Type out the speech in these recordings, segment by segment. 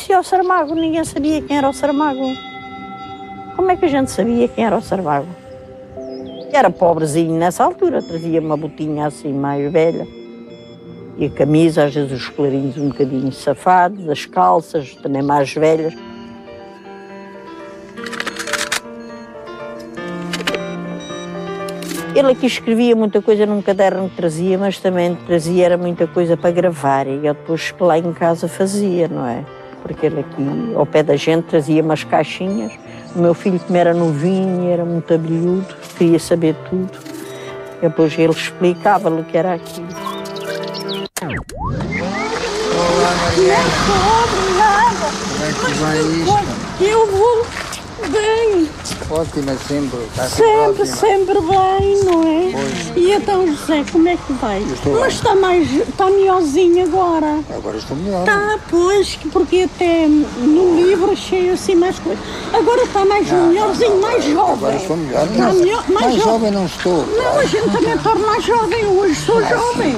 conhecia o Saramago, ninguém sabia quem era o Saramago. Como é que a gente sabia quem era o Saramago? Era pobrezinho nessa altura, trazia uma botinha assim mais velha. E a camisa, às vezes os colarinhos um bocadinho safados, as calças também mais velhas. Ele aqui escrevia muita coisa num caderno que trazia, mas também trazia era muita coisa para gravar. E eu depois lá em casa fazia, não é? Porque ele aqui, ao pé da gente, trazia umas caixinhas. O meu filho, como era novinho, era muito abelhudo, queria saber tudo. E depois ele explicava-lhe o que era aquilo. Olá, Mariana. Obrigada. Como é que vai isto? Eu vou bem. Ótima sempre. Está Sempre, sempre bem, não é? Pois. E então, José, como é que vai? Mas bem. está melhorzinho agora. Agora estou melhor. Está, pois, porque até no livro achei assim mais coisas. Agora está mais melhorzinho, mais jovem. Agora estou melhor. Está melhor, mais jovem não estou. Não, a gente também torna mais jovem hoje, sou jovem.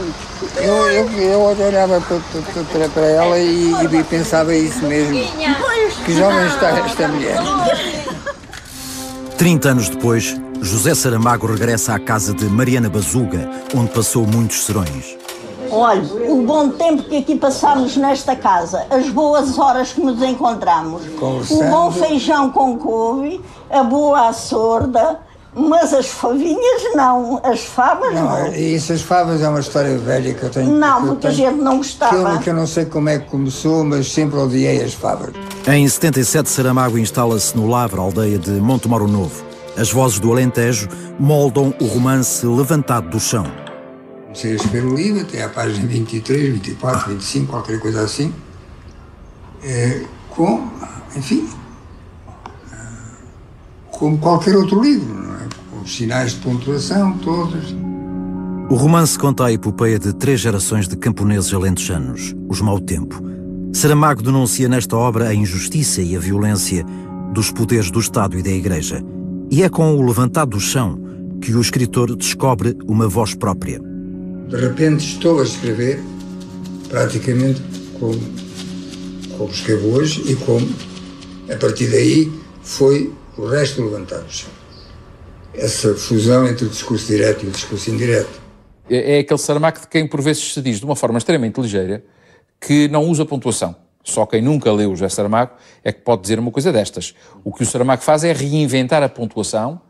Eu olhava para ela e pensava isso mesmo. Que jovem está esta mulher. 30 anos depois, José Saramago regressa à casa de Mariana Bazuga, onde passou muitos serões. Olha, o bom tempo que aqui passámos nesta casa, as boas horas que nos encontramos, o bom feijão com couve, a boa açorda, mas as favinhas não, as favas não. Isso, as favas é uma história velha que eu tenho. Não, porque a gente não gostava. Que eu não sei como é que começou, mas sempre odiei as favas. Em 77, Saramago instala-se no Lavra, aldeia de Montemoro Novo. As vozes do Alentejo moldam o romance Levantado do Chão. Comecei a escrever o livro até à página 23, 24, 25, qualquer coisa assim. Como qualquer outro livro, não é? Com os sinais de pontuação todos. O romance conta a epopeia de 3 gerações de camponeses alentejanos, os Mau Tempo. Saramago denuncia nesta obra a injustiça e a violência dos poderes do Estado e da Igreja. E é com o Levantado do Chão que o escritor descobre uma voz própria. De repente estou a escrever praticamente como escrevo hoje e como, a partir daí, foi o resto do Levantado do Chão. Essa fusão entre o discurso direto e o discurso indireto. É aquele Saramago de quem por vezes se diz de uma forma extremamente ligeira que não usa pontuação. Só quem nunca leu o José Saramago é que pode dizer uma coisa destas. O que o Saramago faz é reinventar a pontuação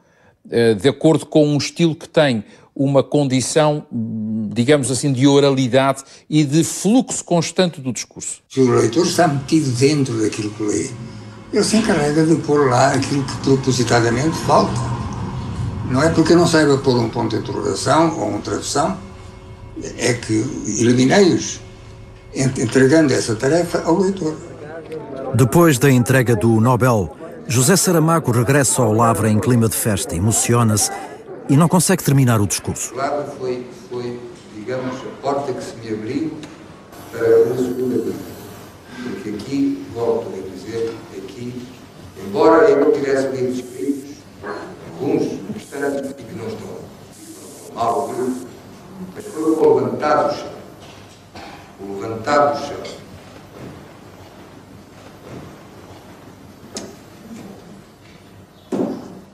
de acordo com um estilo que tem uma condição, digamos assim, de oralidade e de fluxo constante do discurso. Se o leitor está metido dentro daquilo que lê, ele se encarrega de pôr lá aquilo que propositadamente falta. Não é porque eu não saiba pôr um ponto de interrogação ou uma tradução, é que eliminei-os, entregando essa tarefa ao leitor. Depois da entrega do Nobel, José Saramago regressa ao Lavra em clima de festa, emociona-se e não consegue terminar o discurso. O Lavra foi, digamos, a porta que se me abriu para uma segunda vida. Porque aqui, volto a dizer, embora eu tivesse lido escritos, alguns bastante e que não estão mal ouvidos, mas foi o Levantado do Chão. O Levantado do Chão.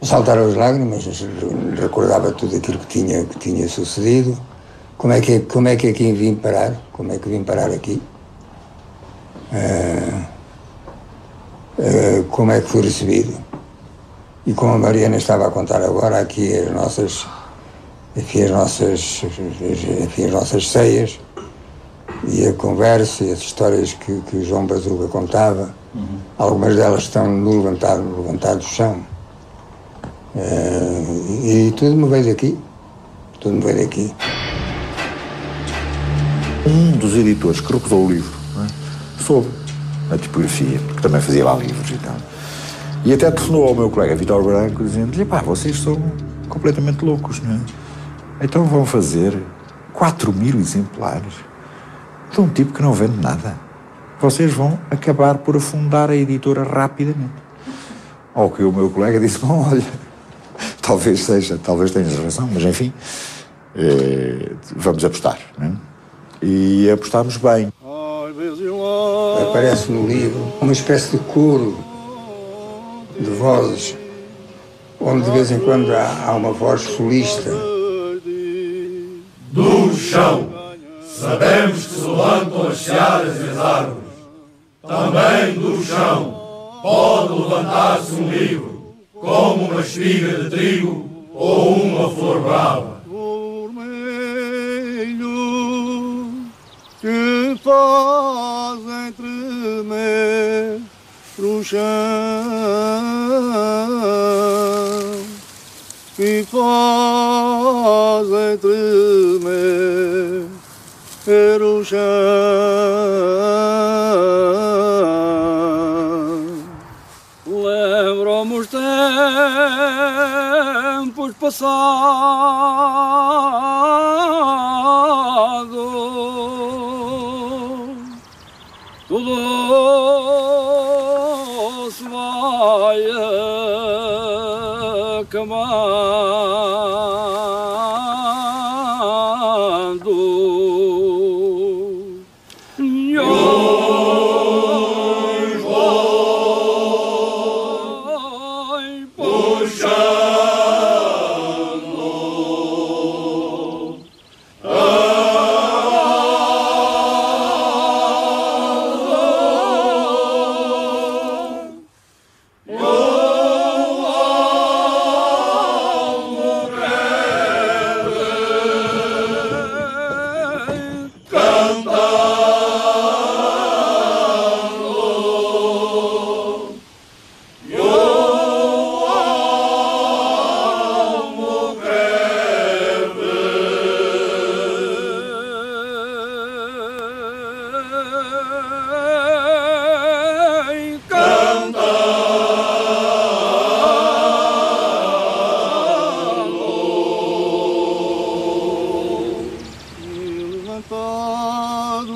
Saltaram as lágrimas, recordava tudo aquilo que tinha sucedido. Como é que aqui vim parar? Como é que vim parar aqui? Como é que fui recebido? E como a Mariana estava a contar agora, aqui as nossas ceias, e a conversa e as histórias que o João Bazuga contava, algumas delas estão no levantado do chão. E tudo me veio daqui. Um dos editores que recusou o livro, não é, soube a tipografia, porque também fazia lá livros e tal. E até telefonou ao meu colega Vítor Branco, dizendo-lhe: pá, vocês são completamente loucos, não é? Então vão fazer 4.000 exemplares de um tipo que não vende nada. Vocês vão acabar por afundar a editora rapidamente. Ao que o meu colega disse: bom, olha, talvez tenhas razão, mas enfim, vamos apostar, não é? E apostámos bem. aparece no livro uma espécie de coro de vozes, onde de vez em quando há uma voz solista. Do chão, sabemos que se levantam as searas e as árvores. Também do chão pode levantar-se um livro, como uma espiga de trigo ou uma flor brava. Que fazem tremer o chão, que fazem tremer o chão. Lembro-me os tempos passados, tudo se vai acabando. E hoje vai puxando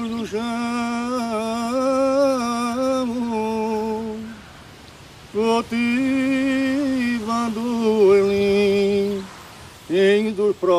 do chão, cultivando em dos prados.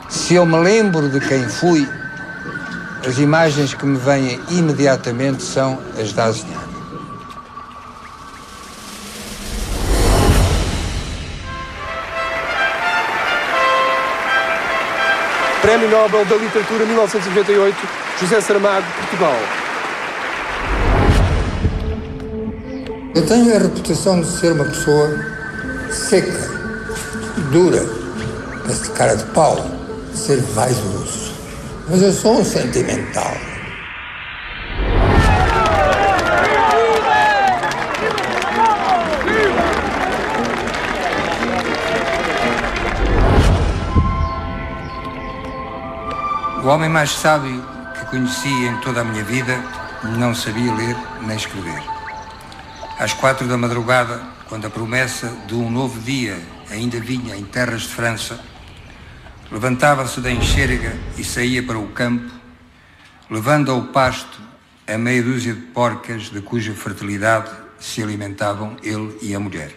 Se eu me lembro de quem fui, as imagens que me vêm imediatamente são as da Azinhana. Prémio Nobel da Literatura 1998, José Saramago, Portugal. Eu tenho a reputação de ser uma pessoa seca, dura, esse cara de pau, de ser vaidoso. Mas eu sou um sentimental. O homem mais sábio que conheci em toda a minha vida não sabia ler nem escrever. Às 4 da madrugada, quando a promessa de um novo dia ainda vinha em terras de França, levantava-se da enxerga e saía para o campo, levando ao pasto a meia dúzia de porcas de cuja fertilidade se alimentavam ele e a mulher.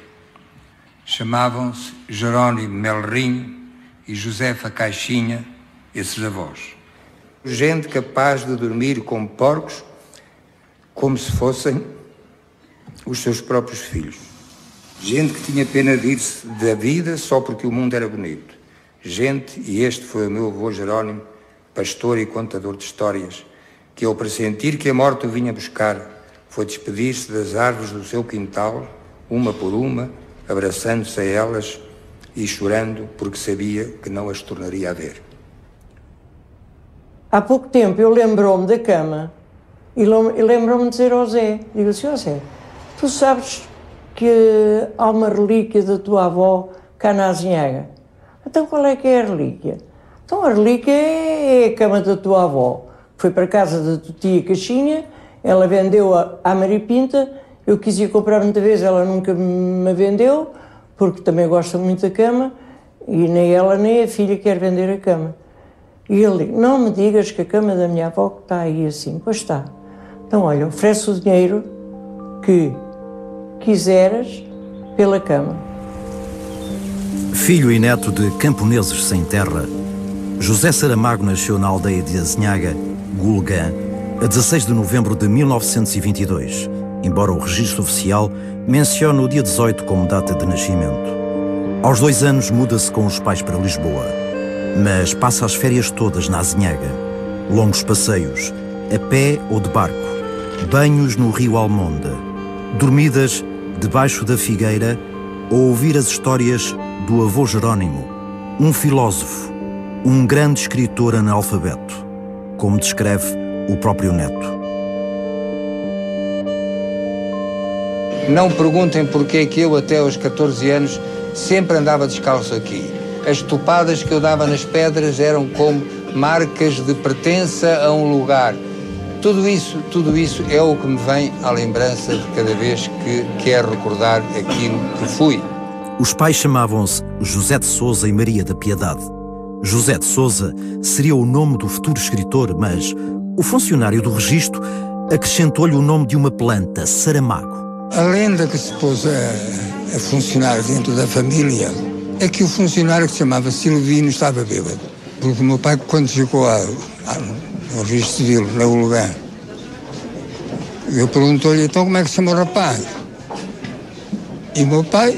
Chamavam-se Jerónimo Melrinho e Josefa Caixinha, esses avós. Gente capaz de dormir com porcos como se fossem os seus próprios filhos. Gente que tinha pena de ir-se da vida só porque o mundo era bonito. gente, e este foi o meu avô Jerónimo, pastor e contador de histórias, que ao pressentir que a morte o vinha buscar, foi despedir-se das árvores do seu quintal, uma por uma, abraçando-se a elas e chorando porque sabia que não as tornaria a ver. Há pouco tempo eu lembrou-me da cama e lembrou-me de dizer ao Zé, digo assim, ó Zé, tu sabes que há uma relíquia da tua avó cá na Azinhaga. Então qual é que é a relíquia? Então a relíquia é a cama da tua avó. Foi para a casa da tua tia Caixinha, ela vendeu à Maripinta, eu quis ir comprar muita vez, ela nunca me vendeu, porque também gosta muito da cama, e nem ela nem a filha quer vender a cama. E ele diz, não me digas que a cama da minha avó está aí assim. Pois está. Então olha, oferece o dinheiro que quiseres pela cama. Filho e neto de camponeses sem terra, José Saramago nasceu na aldeia de Azinhaga, Gulgã, a 16 de novembro de 1922, embora o registro oficial mencione o dia 18 como data de nascimento. Aos 2 anos muda-se com os pais para Lisboa, mas passa as férias todas na Azinhaga. Longos passeios, a pé ou de barco, banhos no rio Almonda, dormidas debaixo da figueira ou ouvir as histórias do avô Jerónimo, um filósofo, um grande escritor analfabeto, como descreve o próprio neto. Não perguntem porque é que eu até aos 14 anos sempre andava descalço aqui. As topadas que eu dava nas pedras eram como marcas de pertença a um lugar. Tudo isso é o que me vem à lembrança de cada vez que quero recordar aquilo que fui. Os pais chamavam-se José de Sousa e Maria da Piedade. José de Sousa seria o nome do futuro escritor, mas o funcionário do registro acrescentou-lhe o nome de uma planta, Saramago. A lenda que se pôs a funcionar dentro da família é que o funcionário que se chamava Silvino estava bêbado. Porque o meu pai, quando chegou ao registro civil, na Gulgã, eu perguntou-lhe, então como é que se chama o rapaz? E o meu pai,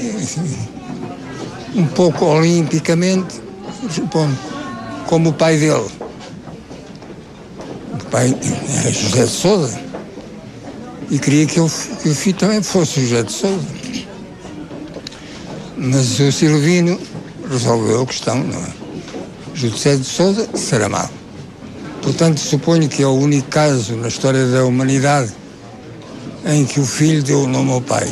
um pouco olimpicamente, responde, como o pai dele. O pai era José de Sousa e queria que o filho também fosse José de Sousa. Mas o Silvino resolveu a questão, não é? José de Sousa Saramago. Portanto, suponho que é o único caso na história da humanidade em que o filho deu o nome ao pai.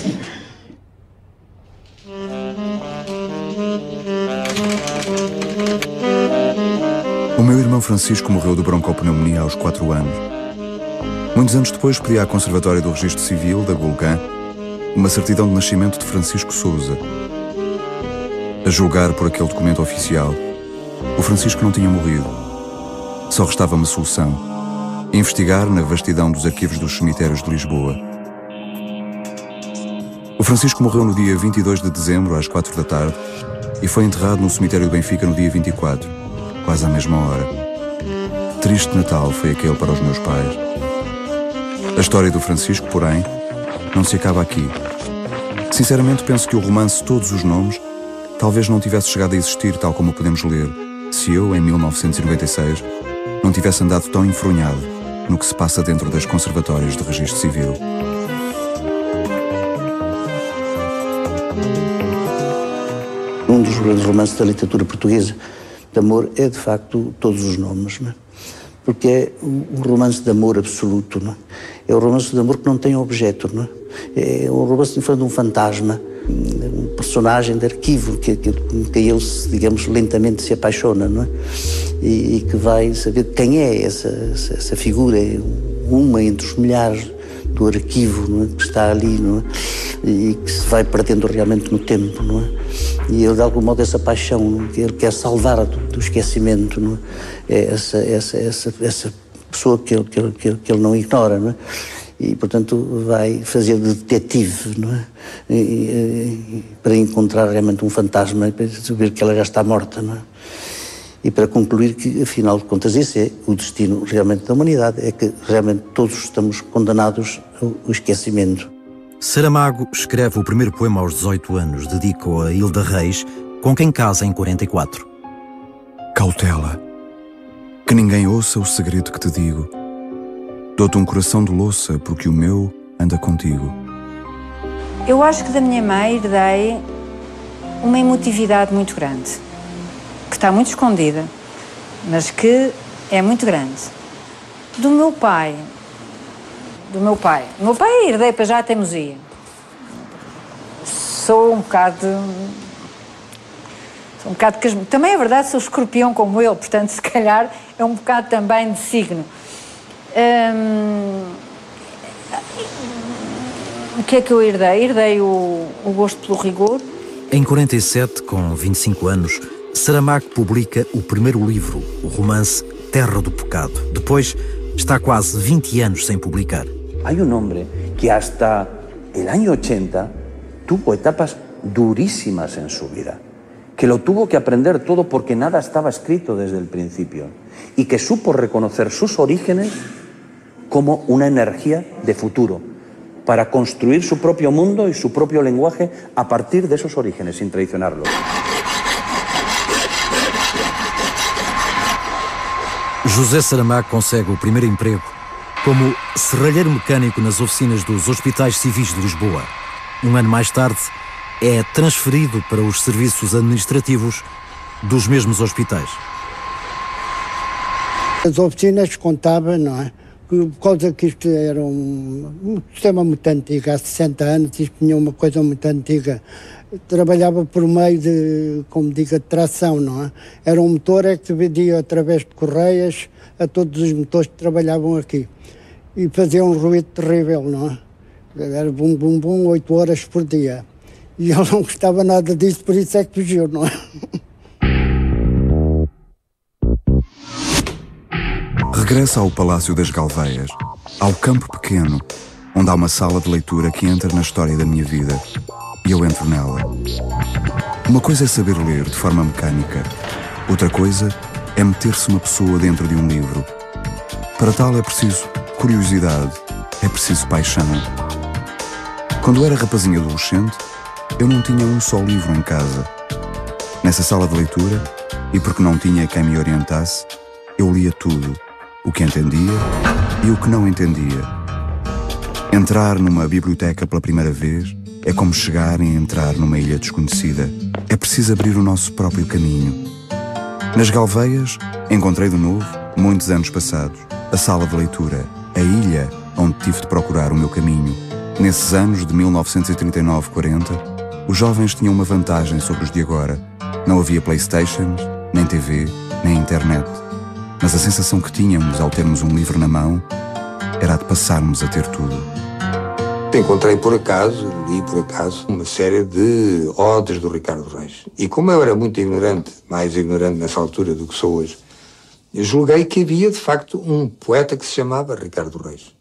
O meu irmão Francisco morreu de broncopneumonia aos 4 anos. Muitos anos depois pedi à Conservatória do Registro Civil, da Gulgã, uma certidão de nascimento de Francisco Sousa. A julgar por aquele documento oficial, o Francisco não tinha morrido. Só restava uma solução: investigar na vastidão dos arquivos dos cemitérios de Lisboa. O Francisco morreu no dia 22 de dezembro, às 4 da tarde, e foi enterrado no cemitério de Benfica no dia 24, quase à mesma hora. Triste Natal foi aquele para os meus pais. A história do Francisco, porém, não se acaba aqui. Sinceramente, penso que o romance Todos os Nomes talvez não tivesse chegado a existir tal como o podemos ler, se eu, em 1996, não tivesse andado tão enfronhado no que se passa dentro das conservatórias de registro civil. Um dos grandes romances da literatura portuguesa de amor é, de facto, Todos os Nomes, não é? Porque é um romance de amor absoluto, não é? É um romance de amor que não tem objeto, não é? É um romance em frente de um fantasma, um personagem de arquivo que ele, digamos, lentamente se apaixona, não é? E que vai saber quem é essa figura, é uma entre os milhares do arquivo, não é? Que está ali, não é? E que se vai perdendo realmente no tempo, não é? E ele, de algum modo, essa paixão que ele quer salvar do esquecimento, não é? É essa pessoa que ele não ignora, não é? E, portanto, vai fazer de detetive, não é? Para encontrar realmente um fantasma e para saber que ela já está morta, não é? E para concluir que, afinal de contas, esse é o destino realmente da humanidade, é que realmente todos estamos condenados ao esquecimento. Saramago escreve o primeiro poema aos 18 anos, dedica-o a Hilda Reis, com quem casa em 44. Cautela, que ninguém ouça o segredo que te digo. Dou-te um coração de louça, porque o meu anda contigo. Eu acho que da minha mãe herdei uma emotividade muito grande, que está muito escondida, mas que é muito grande. Do meu pai herdei para já a teimosia. Sou um bocado também é verdade, sou escorpião como ele, portanto, se calhar é um bocado também de signo. O que é que eu herdei? Herdei o gosto pelo rigor. Em 47, com 25 anos, Saramago publica o primeiro livro, o romance Terra do Pecado. Depois, está quase 20 anos sem publicar. Há um homem que hasta o ano 80 tuvo etapas duríssimas em sua vida, que lo tuvo que aprender todo porque nada estaba escrito desde el principio y que supo reconocer sus orígenes como una energía de futuro para construir su propio mundo y su propio lenguaje a partir de esos orígenes, sin traicionarlos. José Saramago consegue o primeiro emprego como serralheiro mecânico nas oficinas dos Hospitais Civis de Lisboa. Um ano mais tarde, é transferido para os serviços administrativos dos mesmos hospitais. As oficinas contavam, não é? Por causa que isto era um sistema muito antigo, há 60 anos, isto tinha uma coisa muito antiga. Trabalhava por meio de, como digo, de tração, não é? Era um motor que se vendia através de correias a todos os motores que trabalhavam aqui. E fazia um ruído terrível, não é? Era bum, bum, bum, 8 horas por dia. E ele não gostava nada disso, por isso é que fugiu, não é? Regressa ao Palácio das Galveias, ao campo pequeno, onde há uma sala de leitura que entra na história da minha vida. E eu entro nela. Uma coisa é saber ler de forma mecânica. Outra coisa é meter-se uma pessoa dentro de um livro. Para tal é preciso curiosidade, é preciso paixão. Quando era rapazinho adolescente, eu não tinha um só livro em casa. Nessa sala de leitura, e porque não tinha quem me orientasse, eu lia tudo, o que entendia e o que não entendia. Entrar numa biblioteca pela primeira vez é como chegar e entrar numa ilha desconhecida. É preciso abrir o nosso próprio caminho. Nas Galveias, encontrei de novo, muitos anos passados, a sala de leitura, a ilha onde tive de procurar o meu caminho. Nesses anos de 1939-40, os jovens tinham uma vantagem sobre os de agora. Não havia Playstations, nem TV, nem internet. Mas a sensação que tínhamos ao termos um livro na mão era a de passarmos a ter tudo. Encontrei por acaso, li por acaso, uma série de odes do Ricardo Reis. E como eu era muito ignorante, mais ignorante nessa altura do que sou hoje, eu julguei que havia, de facto, um poeta que se chamava Ricardo Reis.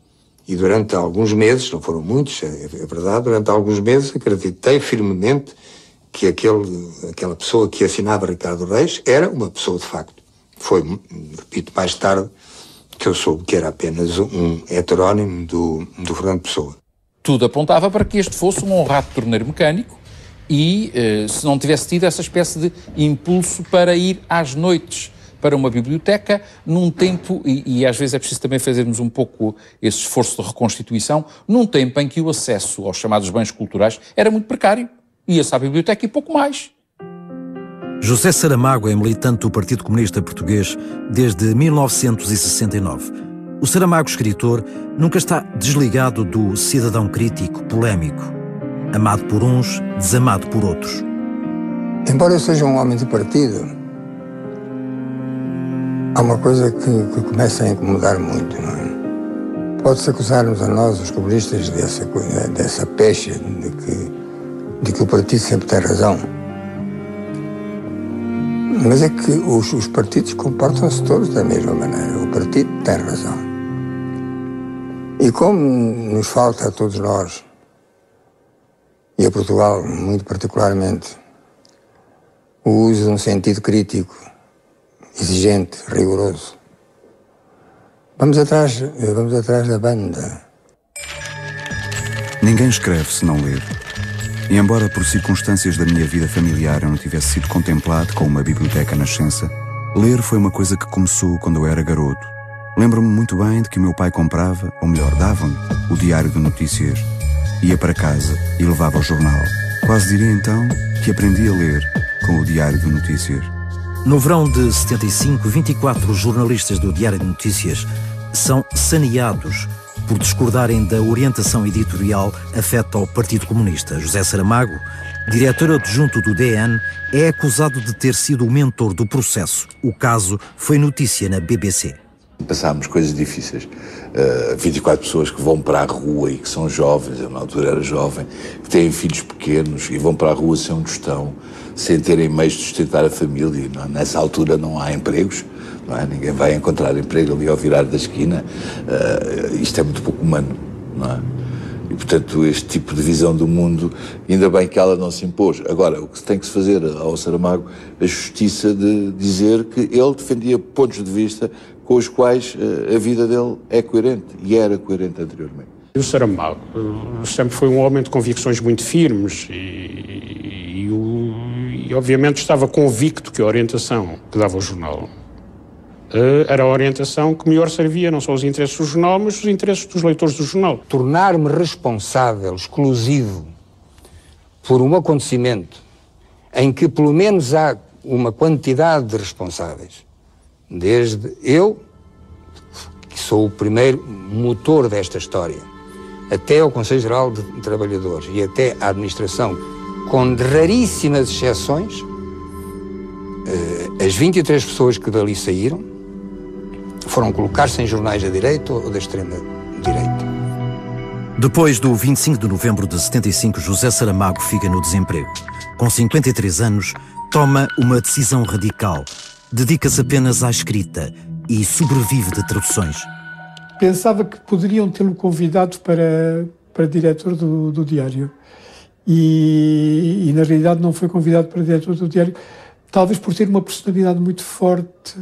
E durante alguns meses, não foram muitos, é verdade, durante alguns meses acreditei firmemente que aquela pessoa que assinava Ricardo Reis era uma pessoa de facto. Foi, repito, mais tarde que eu soube que era apenas um heterónimo do Fernando Pessoa. Tudo apontava para que este fosse um honrado torneiro mecânico e se não tivesse tido essa espécie de impulso para ir às noites para uma biblioteca, num tempo, e às vezes é preciso também fazermos um pouco esse esforço de reconstituição, num tempo em que o acesso aos chamados bens culturais era muito precário. Ia-se à biblioteca e pouco mais. José Saramago é militante do Partido Comunista Português desde 1969. O Saramago escritor nunca está desligado do cidadão crítico, polémico, amado por uns, desamado por outros. Embora eu seja um homem de partido, há uma coisa que começa a incomodar muito, não é? Pode-se acusar-nos a nós, os comunistas, dessa pecha de que o partido sempre tem razão. Mas é que os partidos comportam-se todos da mesma maneira. O partido tem razão. E como nos falta a todos nós, e a Portugal muito particularmente, o uso de um sentido crítico, exigente, rigoroso, vamos atrás da banda. Ninguém escreve se não ler. E embora por circunstâncias da minha vida familiar eu não tivesse sido contemplado com uma biblioteca nascença, Ler foi uma coisa que começou quando eu era garoto. Lembro-me muito bem de que o meu pai comprava, ou melhor, dava-me, o Diário de Notícias. Ia para casa e levava o jornal. Quase diria então que aprendi a ler com o Diário de Notícias. No verão de 75, 24 jornalistas do Diário de Notícias são saneados por discordarem da orientação editorial afeta ao Partido Comunista. José Saramago, diretor adjunto do DN, é acusado de ter sido o mentor do processo. O caso foi notícia na BBC. Passámos coisas difíceis. 24 pessoas que vão para a rua e que são jovens, eu na altura era jovem, que têm filhos pequenos e vão para a rua sem um tostão, sem terem meios de sustentar a família. Não, nessa altura não há empregos, não é? Ninguém vai encontrar emprego ali ao virar da esquina. Isto é muito pouco humano, não é? E, portanto, este tipo de visão do mundo, ainda bem que ela não se impôs. Agora, o que tem que se fazer ao Saramago, a justiça de dizer que ele defendia pontos de vista com os quais a vida dele é coerente, e era coerente anteriormente. O Saramago sempre foi um homem de convicções muito firmes e obviamente estava convicto que a orientação que dava o jornal era a orientação que melhor servia não só os interesses do jornal, mas os interesses dos leitores do jornal. Tornar-me responsável, exclusivo, por um acontecimento em que pelo menos há uma quantidade de responsáveis, desde eu, que sou o primeiro motor desta história, até ao Conselho Geral de Trabalhadores e até à administração, com raríssimas exceções, as 23 pessoas que dali saíram foram colocar-se em jornais da direita ou da extrema-direita. Depois do 25 de novembro de 75, José Saramago fica no desemprego. Com 53 anos, toma uma decisão radical. Dedica-se apenas à escrita e sobrevive de traduções. Pensava que poderiam tê-lo convidado para diretor do Diário. E, na realidade, não foi convidado para diretor do Diário, talvez por ter uma personalidade muito forte,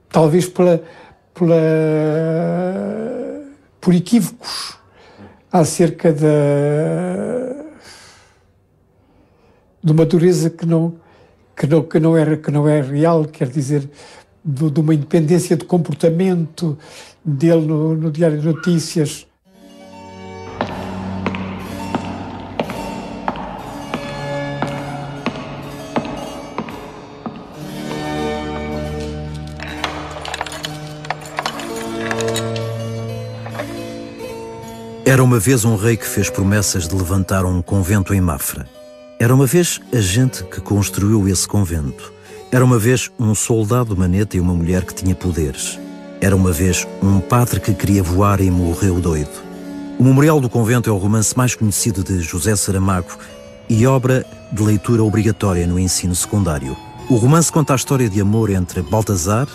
talvez por equívocos acerca de uma dureza que não é real, quer dizer, de uma independência de comportamento dele no Diário de Notícias. Era uma vez um rei que fez promessas de levantar um convento em Mafra. Era uma vez a gente que construiu esse convento. Era uma vez um soldado maneta e uma mulher que tinha poderes. Era uma vez um padre que queria voar e morreu doido. O Memorial do Convento é o romance mais conhecido de José Saramago e obra de leitura obrigatória no ensino secundário. O romance conta a história de amor entre Baltazar,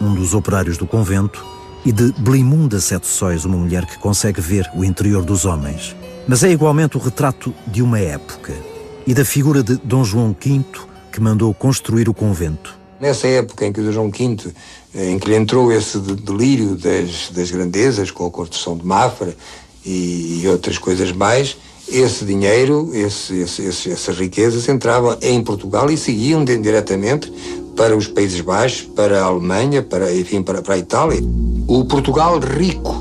um dos operários do convento, e de Blimunda Sete Sóis, uma mulher que consegue ver o interior dos homens. Mas é igualmente o retrato de uma época e da figura de Dom João V, que mandou construir o convento. Nessa época em que o Dom João V, em que lhe entrou esse delírio das grandezas, com a construção de Mafra e outras coisas mais, esse dinheiro, essas riquezas entravam em Portugal e seguiam diretamente para os Países Baixos, para a Alemanha, para a Itália. O Portugal rico,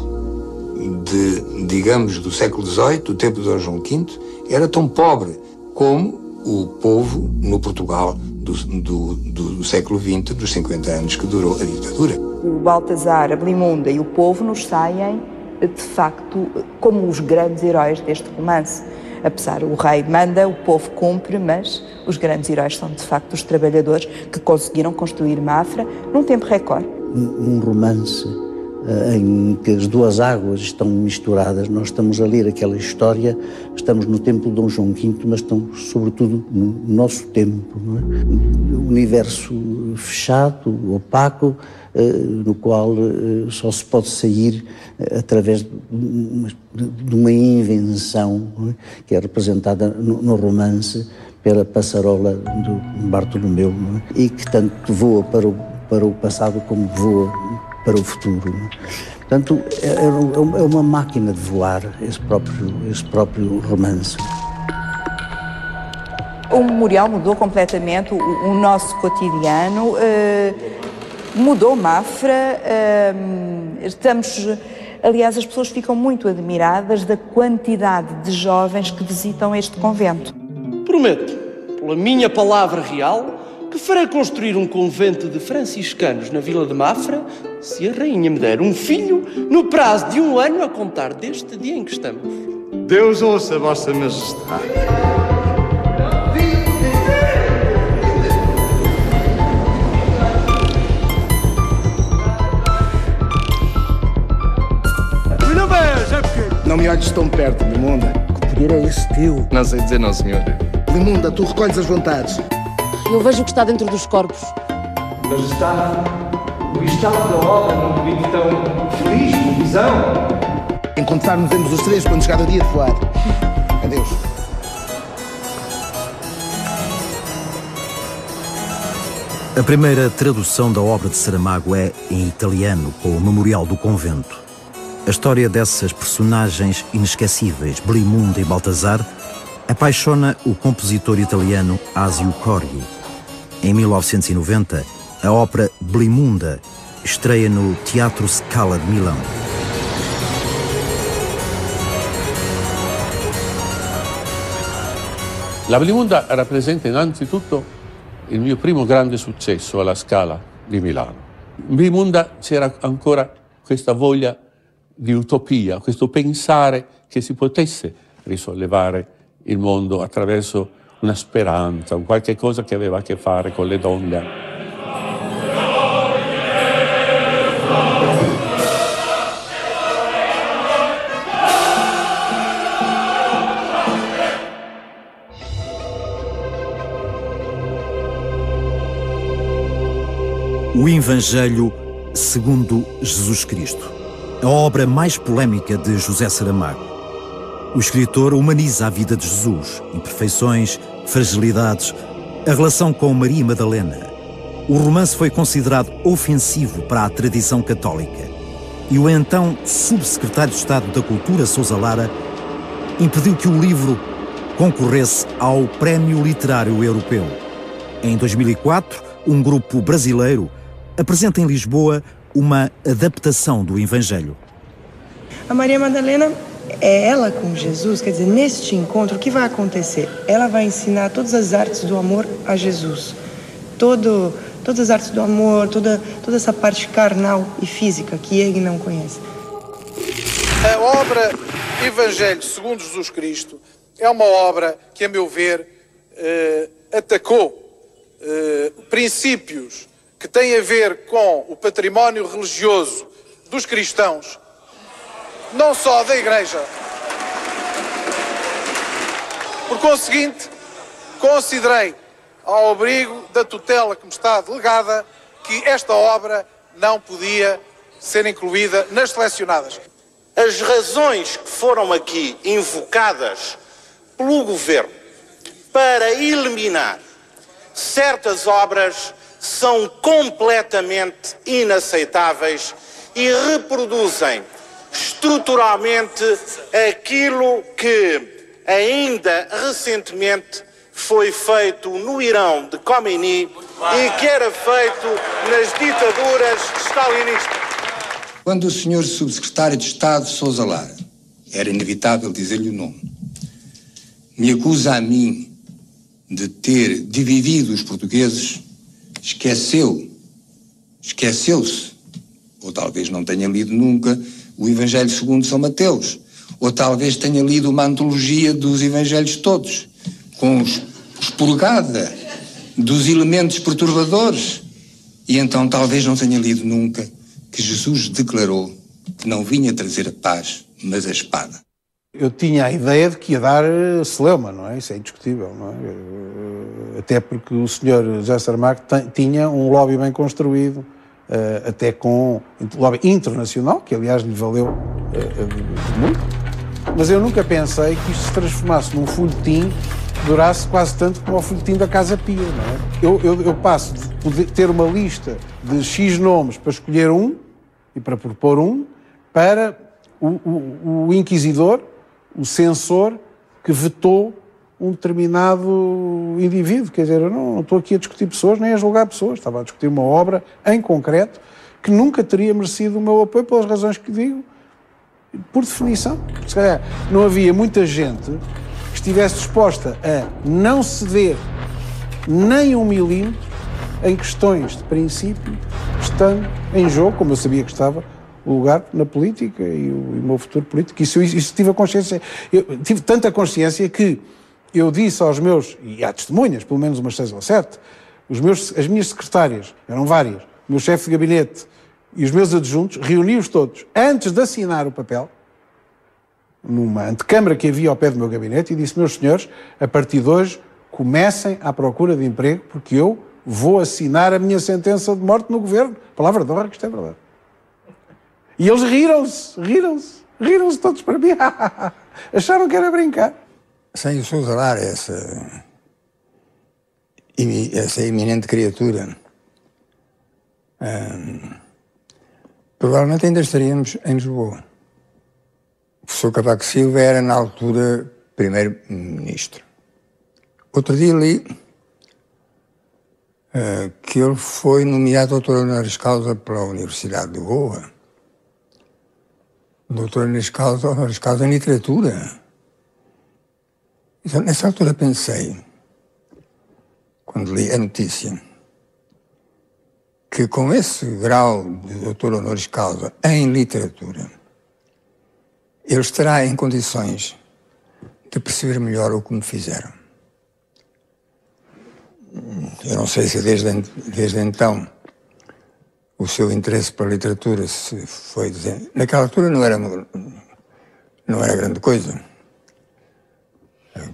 digamos, do século XVIII, do tempo de Dom João V, era tão pobre como o povo no Portugal do século XX, dos 50 anos que durou a ditadura. O Baltazar, a Blimunda e o povo nos saem, de facto, como os grandes heróis deste romance. Apesar, o rei manda, o povo cumpre, mas os grandes heróis são, de facto, os trabalhadores que conseguiram construir Mafra num tempo recorde. Um romance em que as duas águas estão misturadas. Nós estamos a ler aquela história, estamos no tempo de Dom João V, mas estamos, sobretudo, no nosso tempo. Não é? Um universo fechado, opaco, no qual só se pode sair através de uma invenção, não é? Que é representada no romance pela passarola do Bartolomeu, não é? E que tanto voa para o passado como voa para o futuro. Não é? Portanto, é uma máquina de voar esse próprio romance. O memorial mudou completamente o nosso cotidiano, mudou Mafra, aliás, as pessoas ficam muito admiradas da quantidade de jovens que visitam este convento. Prometo, pela minha palavra real, que farei construir um convento de franciscanos na vila de Mafra, se a rainha me der um filho, no prazo de 1 ano a contar deste dia em que estamos. Deus ouça a vossa majestade. Não me olhes tão perto, Blimunda. Que poder é esse teu? Não sei dizer não, senhor. Blimunda, tu recolhes as vontades. Eu vejo o que está dentro dos corpos. Majestade, o estado da obra não me vi tão feliz com visão. Encontrar-nos-emos os três quando chegar o dia de voar. Adeus. A primeira tradução da obra de Saramago é em italiano, com o Memorial do Convento. A história dessas personagens inesquecíveis, Blimunda e Baltazar, apaixona o compositor italiano Asio Corgi. Em 1990, a ópera Blimunda estreia no Teatro Scala de Milão. La Blimunda rappresenta innanzitutto il mio primo grande successo alla Scala di Milano. In Blimunda c'era ancora questa voglia di utopia, questo pensare che si potesse risollevare il mondo attraverso una speranza, un qualche cosa che aveva a che fare con le donne. O Evangelho segundo Jesus Cristo, a obra mais polémica de José Saramago. O escritor humaniza a vida de Jesus, imperfeições, fragilidades, a relação com Maria Madalena. O romance foi considerado ofensivo para a tradição católica e o então subsecretário de Estado da Cultura, Sousa Lara, impediu que o livro concorresse ao Prémio Literário Europeu. Em 2004, um grupo brasileiro apresenta em Lisboa uma adaptação do Evangelho. A Maria Madalena é ela com Jesus, quer dizer, neste encontro, o que vai acontecer? Ela vai ensinar todas as artes do amor a Jesus. Todas as artes do amor, toda essa parte carnal e física que ele não conhece. A obra Evangelho segundo Jesus Cristo é uma obra que, a meu ver, atacou princípios que têm a ver com o património religioso dos cristãos, não só da Igreja. Por conseguinte, considerei, ao abrigo da tutela que me está delegada, que esta obra não podia ser incluída nas selecionadas. As razões que foram aqui invocadas pelo Governo para eliminar certas obras são completamente inaceitáveis e reproduzem estruturalmente aquilo que ainda recentemente foi feito no Irão de Khomeini e que era feito nas ditaduras stalinistas. Quando o senhor subsecretário de Estado Sousa Lara, era inevitável dizer-lhe o nome, me acusa a mim de ter dividido os portugueses, esqueceu-se, ou talvez não tenha lido nunca o Evangelho segundo São Mateus, ou talvez tenha lido uma antologia dos Evangelhos todos, com expurgada dos elementos perturbadores, e então talvez não tenha lido nunca que Jesus declarou que não vinha trazer a paz, mas a espada. Eu tinha a ideia de que ia dar celeuma, não é? Isso é indiscutível, não é? Até porque o senhor José Saramago tinha um lobby bem construído, até com lobby internacional, que aliás lhe valeu muito. Mas eu nunca pensei que isto se transformasse num folhetim que durasse quase tanto como o folhetim da Casa Pia, não é? Eu passo de poder ter uma lista de X nomes para escolher um e para propor um, para o inquisidor, o censor que vetou um determinado indivíduo. Quer dizer, eu não estou aqui a discutir pessoas, nem a julgar pessoas. Estava a discutir uma obra em concreto que nunca teria merecido o meu apoio pelas razões que digo, por definição. Se calhar não havia muita gente que estivesse disposta a não ceder nem 1 milímetro em questões de princípio, estando em jogo, como eu sabia que estava, o lugar na política e o meu futuro político. Isso tive a consciência. Eu tive tanta consciência que eu disse aos meus, e há testemunhas, pelo menos umas 6 ou 7, as minhas secretárias, eram várias, o meu chefe de gabinete e os meus adjuntos, reuni-os todos antes de assinar o papel, numa antecâmara que havia ao pé do meu gabinete, e disse: meus senhores, a partir de hoje comecem à procura de emprego, porque eu vou assinar a minha sentença de morte no governo. Palavra de honra que isto é verdade. E eles riram-se todos para mim. Acharam que era brincar. Sem exonerar essa eminente criatura, provavelmente ainda estaríamos em Lisboa. O professor Cavaco Silva era, na altura, primeiro-ministro. Outro dia li que ele foi nomeado doutor honoris causa pela Universidade de Goa. Doutor honoris causa em literatura. Então, nessa altura pensei, quando li a notícia, que com esse grau de doutor honoris causa em literatura, ele estará em condições de perceber melhor o que me fizeram. Eu não sei se desde então o seu interesse pela literatura se foi dizendo. Naquela altura não era grande coisa.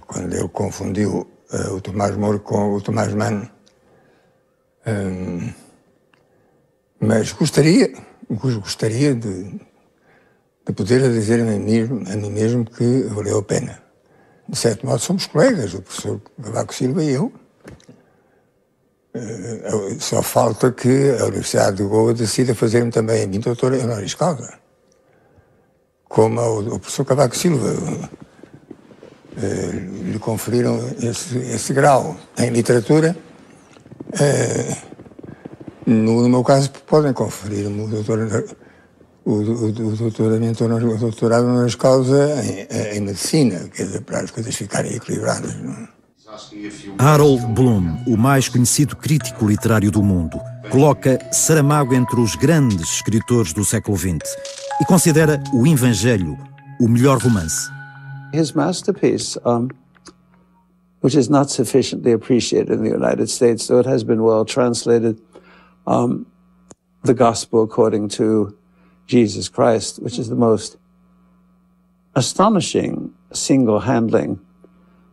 Quando ele confundiu o Tomás Moro com o Tomás Mann. Mas gostaria de poder dizer a mim mesmo que valeu a pena. De certo modo, somos colegas, o professor Cavaco Silva e eu. Só falta que a Universidade de Goa decida fazer-me também a mim doutor honoris causa. Como o professor Cavaco Silva lhe conferiram esse grau em literatura, no meu caso podem conferir-me o doutorado honoris causa em medicina, quer dizer, para as coisas ficarem equilibradas. Não? Harold Bloom, o mais conhecido crítico literário do mundo, coloca Saramago entre os grandes escritores do século XX e considera o Evangelho o melhor romance. His masterpiece, which is not sufficiently appreciated in the United States, though it has been well translated, The Gospel According to Jesus Christ, which is the most astonishing single handling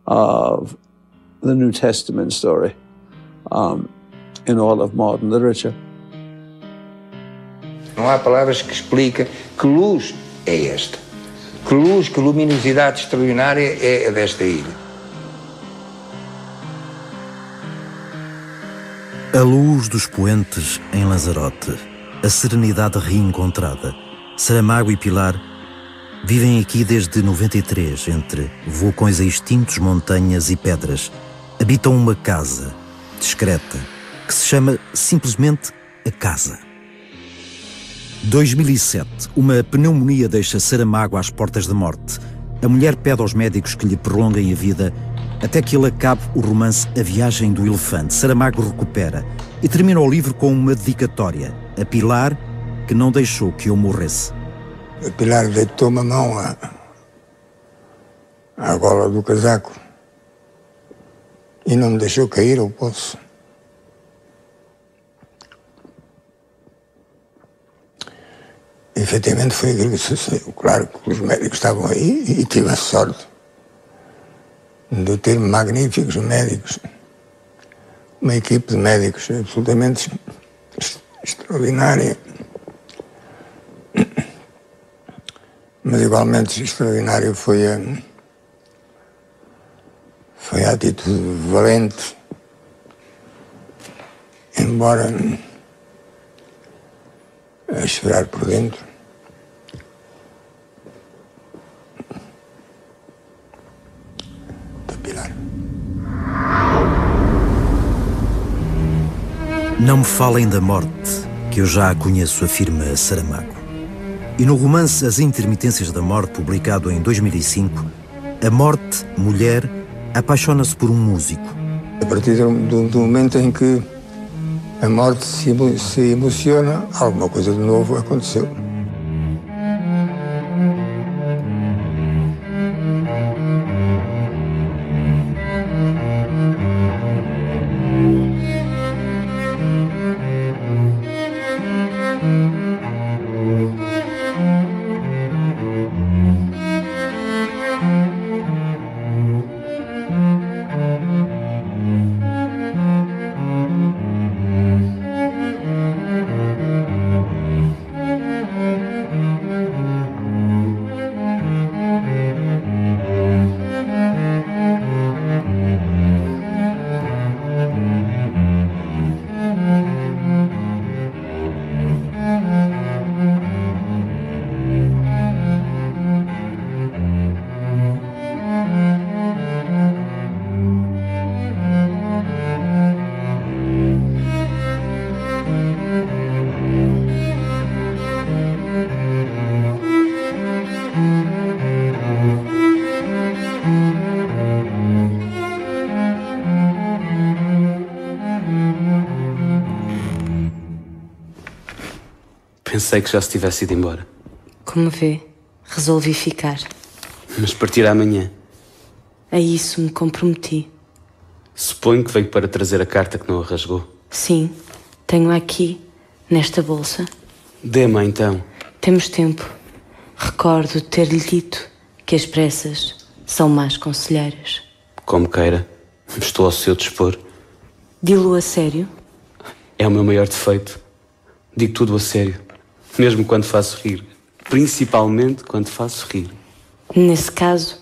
of the New Testament story in all of modern literature. Não há palavras que expliquem que luz é esta. Que luz, que luminosidade extraordinária é desta ilha. A luz dos poentes em Lanzarote, a serenidade reencontrada. Saramago e Pilar vivem aqui desde 93, entre vulcões extintos, montanhas e pedras. Habitam uma casa discreta que se chama simplesmente a casa. 2007, uma pneumonia deixa Saramago às portas da morte. A mulher pede aos médicos que lhe prolonguem a vida até que ele acabe o romance A Viagem do Elefante. Saramago recupera e termina o livro com uma dedicatória a Pilar, que não deixou que eu morresse. A Pilar deitou-me a mão à gola do casaco e não me deixou cair ao poço. Efetivamente foi aquilo que sucedeu. Claro que os médicos estavam aí e tive a sorte de ter magníficos médicos, uma equipe de médicos absolutamente extraordinária, mas igualmente extraordinário foi a atitude valente, embora a chorar por dentro. imaginar. Não me falem da morte, que eu já a conheço, afirma Saramago. E no romance As Intermitências da Morte, publicado em 2005, a morte, mulher, apaixona-se por um músico. A partir do momento em que a morte se emociona, alguma coisa de novo aconteceu. Pensei que já se tivesse ido embora. Como vê, resolvi ficar. Mas partir amanhã. A isso me comprometi. Suponho que veio para trazer a carta que não a rasgou. Sim, tenho aqui, nesta bolsa. Dê-me então. Temos tempo. Recordo ter-lhe dito que as pressas são más conselheiras. Como queira. Estou ao seu dispor. Dilo a sério? É o meu maior defeito. Digo tudo a sério. Mesmo quando faço rir. Principalmente quando faço rir. Nesse caso,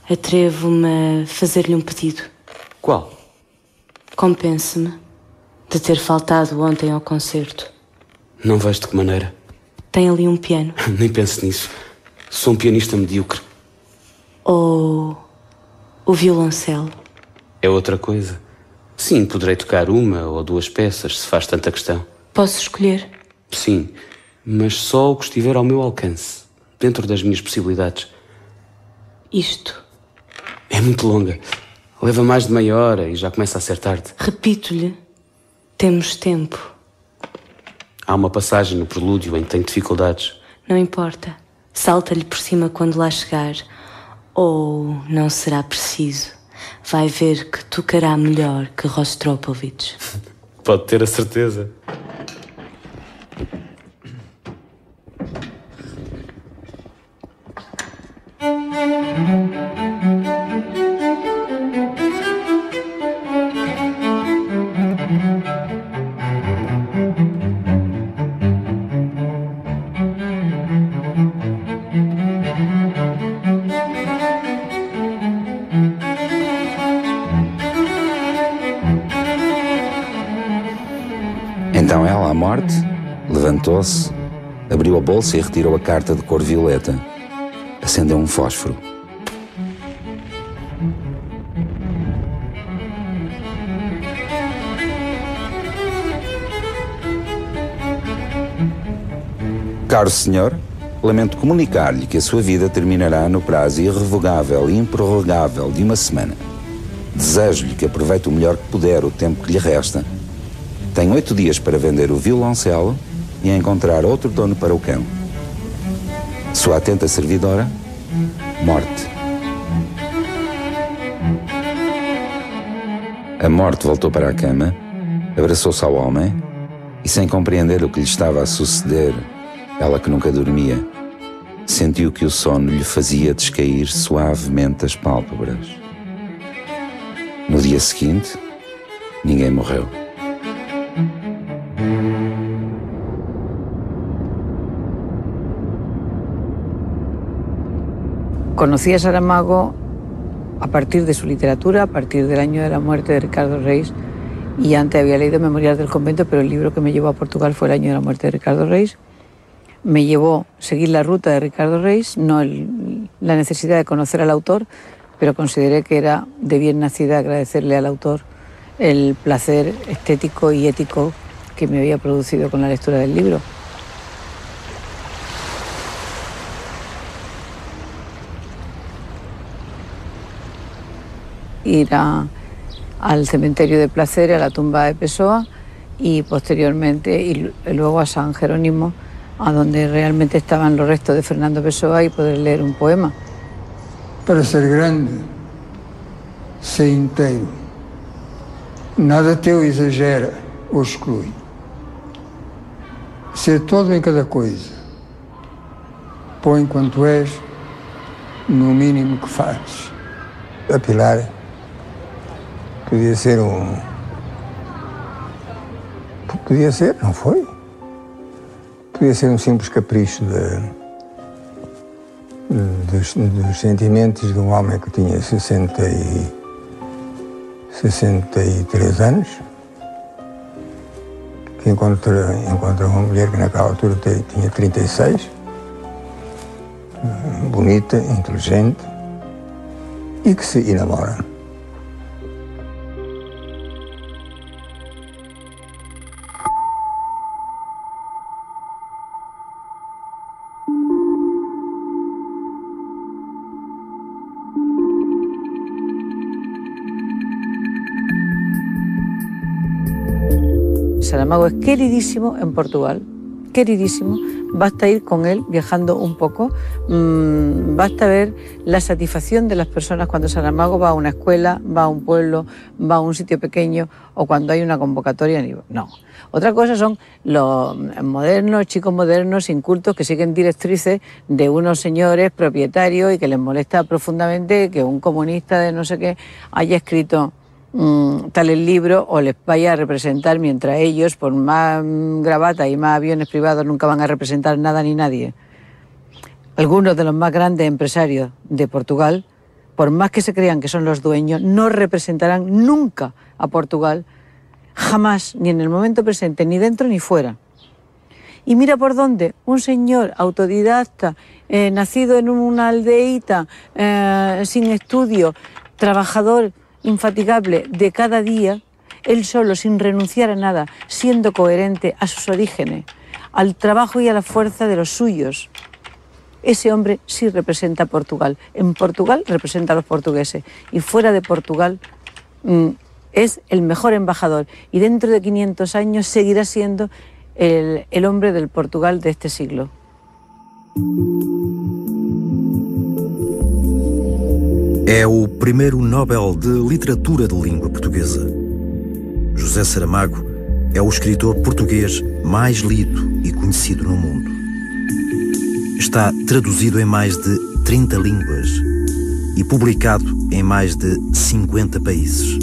atrevo-me a fazer-lhe um pedido. Qual? Compense-me de ter faltado ontem ao concerto. Não vejo de que maneira. Tem ali um piano. Nem pense nisso. Sou um pianista medíocre. Ou o violoncelo. É outra coisa. Sim, poderei tocar uma ou duas peças, se faz tanta questão. Posso escolher? Sim, mas só o que estiver ao meu alcance, dentro das minhas possibilidades. Isto. É muito longa. Leva mais de meia hora e já começa a ser tarde. Repito-lhe, temos tempo. Há uma passagem no prelúdio em que tenho dificuldades. Não importa. Salta-lhe por cima quando lá chegar. Ou não será preciso. Vai ver que tocará melhor que Rostropovich. Pode ter a certeza. Então ela, à morte, levantou-se, abriu a bolsa e retirou a carta de cor violeta. Acendeu um fósforo. Caro senhor, lamento comunicar-lhe que a sua vida terminará no prazo irrevogável e improrrogável de uma semana. Desejo-lhe que aproveite o melhor que puder o tempo que lhe resta. Tem 8 dias para vender o violoncelo e encontrar outro dono para o cão. Sua atenta servidora, Morte. A Morte voltou para a cama, abraçou-se ao homem e, sem compreender o que lhe estava a suceder, ela que nunca dormia, sentiu que o sono lhe fazia descair suavemente as pálpebras. No dia seguinte, ninguém morreu. Conocí a Saramago a partir de su literatura, a partir del año de la muerte de Ricardo Reis, y antes había leído Memorias del Convento, pero el libro que me llevó a Portugal fue el año de la muerte de Ricardo Reis. Me llevó a seguir la ruta de Ricardo Reis, no la necesidad de conocer al autor, pero consideré que era de bien nacida agradecerle al autor el placer estético y ético que me había producido con la lectura del libro. Ir al cementerio de Placeres, a la tumba de Pessoa, y posteriormente y luego a San Jerónimo, a donde realmente estaban los restos de Fernando Pessoa, y poder leer un poema. Para ser grande, ser inteiro. Nada teu exagera ou exclui. Ser todo em cada coisa. Põe quanto és no mínimo que fazes. A Pilar podia ser Podia ser, não foi? Podia ser um simples capricho dos sentimentos de um homem que tinha 63 anos, que encontra uma mulher que naquela altura tinha 36, bonita, inteligente, e que se enamora. Saramago es queridísimo en Portugal, queridísimo. Basta ir con él viajando un poco, basta ver la satisfacción de las personas cuando Saramago va a una escuela, va a un pueblo, va a un sitio pequeño, o cuando hay una convocatoria. No. Otra cosa son los modernos, chicos modernos, incultos, que siguen directrices de unos señores propietarios y que les molesta profundamente que un comunista de no sé qué haya escrito tales libros o les vaya a representar, mientras ellos, por más gravatas y más aviones privados, nunca van a representar nada ni nadie. Algunos de los más grandes empresarios de Portugal, por más que se crean que son los dueños, no representarán nunca a Portugal, jamás, ni en el momento presente, ni dentro ni fuera. Y mira por dónde, un señor autodidacta, nacido en una aldeíta, sin estudio, trabajador infatigable de cada día, él solo, sin renunciar a nada, siendo coherente a sus orígenes, al trabajo y a la fuerza de los suyos. Ese hombre sí representa a Portugal. En Portugal representa a los portugueses, y fuera de Portugal es el mejor embajador, y dentro de 500 años seguirá siendo el hombre del Portugal de este siglo. É o primeiro Nobel de Literatura de Língua Portuguesa. José Saramago é o escritor português mais lido e conhecido no mundo. Está traduzido em mais de 30 línguas e publicado em mais de 50 países.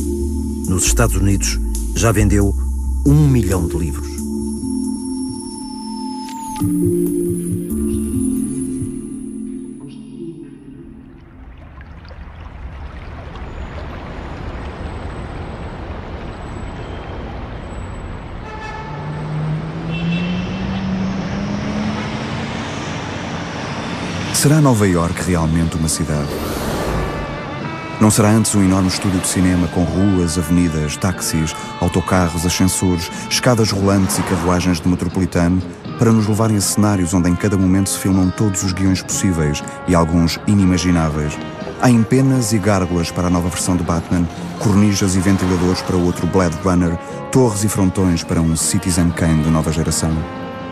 Nos Estados Unidos já vendeu 1 milhão de livros. Será Nova Iorque realmente uma cidade? Não será antes um enorme estúdio de cinema com ruas, avenidas, táxis, autocarros, ascensores, escadas rolantes e carruagens de metropolitano para nos levarem a cenários onde em cada momento se filmam todos os guiões possíveis e alguns inimagináveis? Há empenas e gárgulas para a nova versão de Batman, cornijas e ventiladores para outro Blade Runner, torres e frontões para um Citizen Kane de nova geração.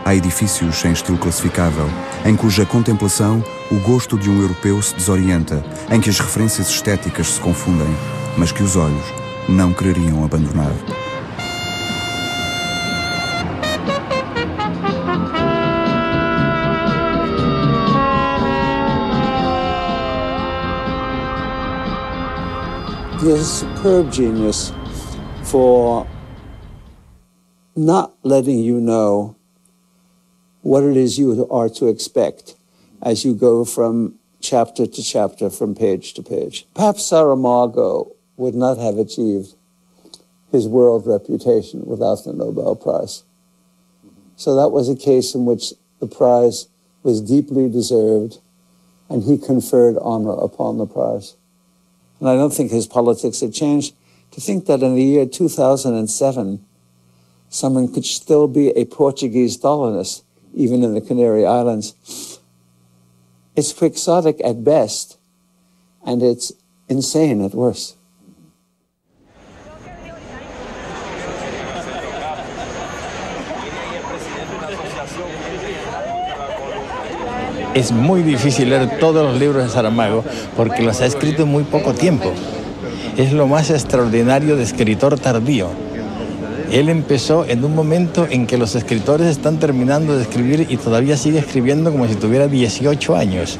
Há edifícios sem estilo classificável, em cuja contemplação o gosto de um europeu se desorienta, em que as referências estéticas se confundem, mas que os olhos não quereriam abandonar. He has a superb genius for not letting you know what it is you are to expect as you go from chapter to chapter, from page to page. Perhaps Saramago would not have achieved his world reputation without the Nobel Prize. So that was a case in which the prize was deeply deserved, and he conferred honor upon the prize. and I don't think his politics had changed, to think that in the year 2007, someone could still be a Portuguese colonist, even in the Canary Islands. It's quixotic at best, and it's insane at worst. Es muy difícil leer todos los libros de Saramago porque los ha escrito en muy poco tiempo. Es lo más extraordinario de escritor tardío. Él empezó en un momento en que los escritores están terminando de escribir y todavía sigue escribiendo como si tuviera 18 años.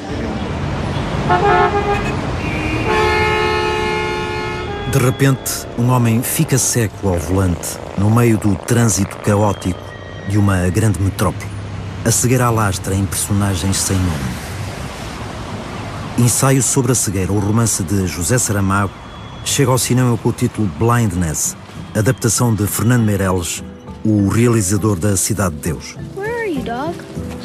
De repente, homem fica cego ao volante, no meio do trânsito caótico de uma grande metrópole. A cegueira alastra em personagens sem nome. Ensaio sobre a cegueira, o romance de José Saramago, chega ao cinema com o título Blindness, adaptação de Fernando Meirelles, o realizador da Cidade de Deus. Where are you, dog?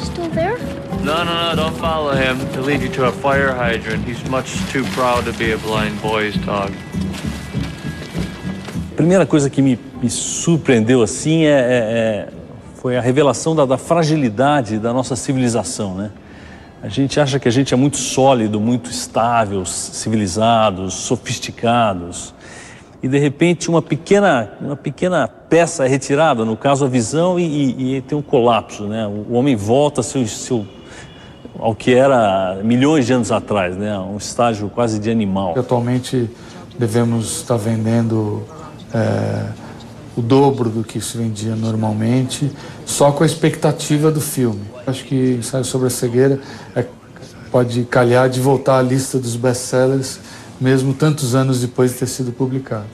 Still there? No, don't follow him. He'll lead you to a fire hydrant. He's much too proud to be a blind boy's dog. A primeira coisa que me surpreendeu assim foi a revelação da fragilidade da nossa civilização, né? A gente acha que a gente é muito sólido, muito estável, civilizados, sofisticados. E, de repente, uma pequena peça é retirada, no caso, a visão, e tem um colapso, né? O homem volta ao que era milhões de anos atrás, né? Um estágio quase de animal. Atualmente, devemos estar vendendo o dobro do que se vendia normalmente, só com a expectativa do filme. Acho que Ensaio sobre a Cegueira pode calhar de voltar à lista dos best-sellers, mesmo tantos anos depois de ter sido publicado.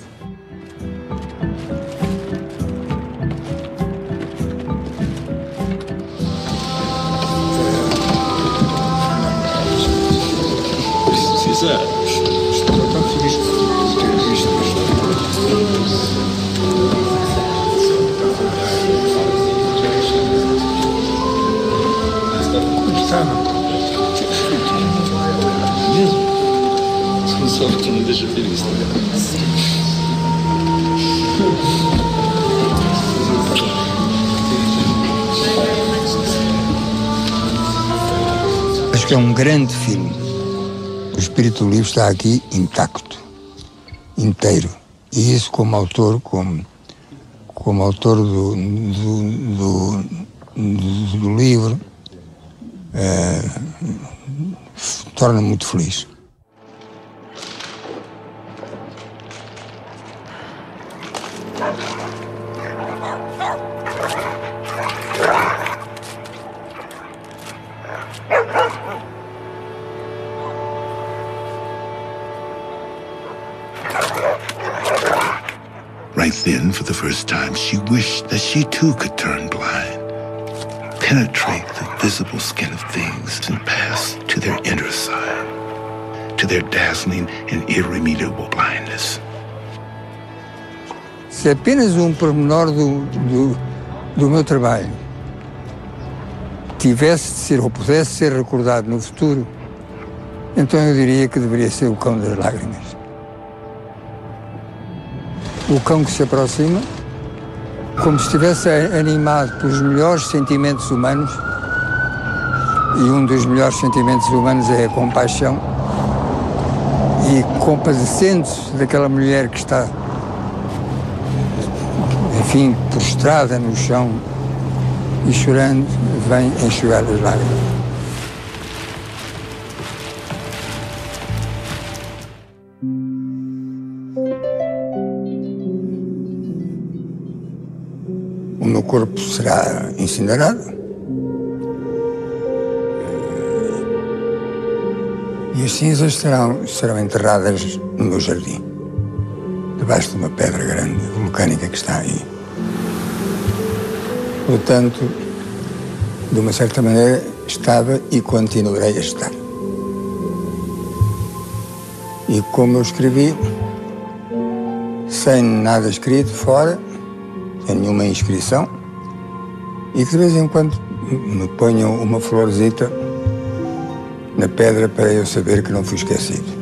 Deixa feliz também. Acho que é um grande filme. O espírito do livro está aqui intacto, inteiro. E isso, como autor, como autor do livro, torna-me muito feliz. Right then, for the first time, she wished that she too could turn blind, penetrate the visible skin of things and pass to their inner side, to their dazzling and irremediable blindness. Se apenas pormenor do meu trabalho tivesse de ser ou pudesse ser recordado no futuro, então eu diria que deveria ser O Cão das Lágrimas. O cão que se aproxima, como se estivesse animado pelos melhores sentimentos humanos, e um dos melhores sentimentos humanos é a compaixão, e compadecendo-se daquela mulher que está, enfim, prostrada no chão e chorando, vem enxugar as lágrimas. O meu corpo será incinerado e as cinzas serão enterradas no meu jardim, debaixo de uma pedra grande, vulcânica que está aí. Portanto, de uma certa maneira, estava e continuarei a estar. E como eu escrevi, sem nada escrito fora, sem nenhuma inscrição, e que de vez em quando me ponham uma florzita na pedra para eu saber que não fui esquecido.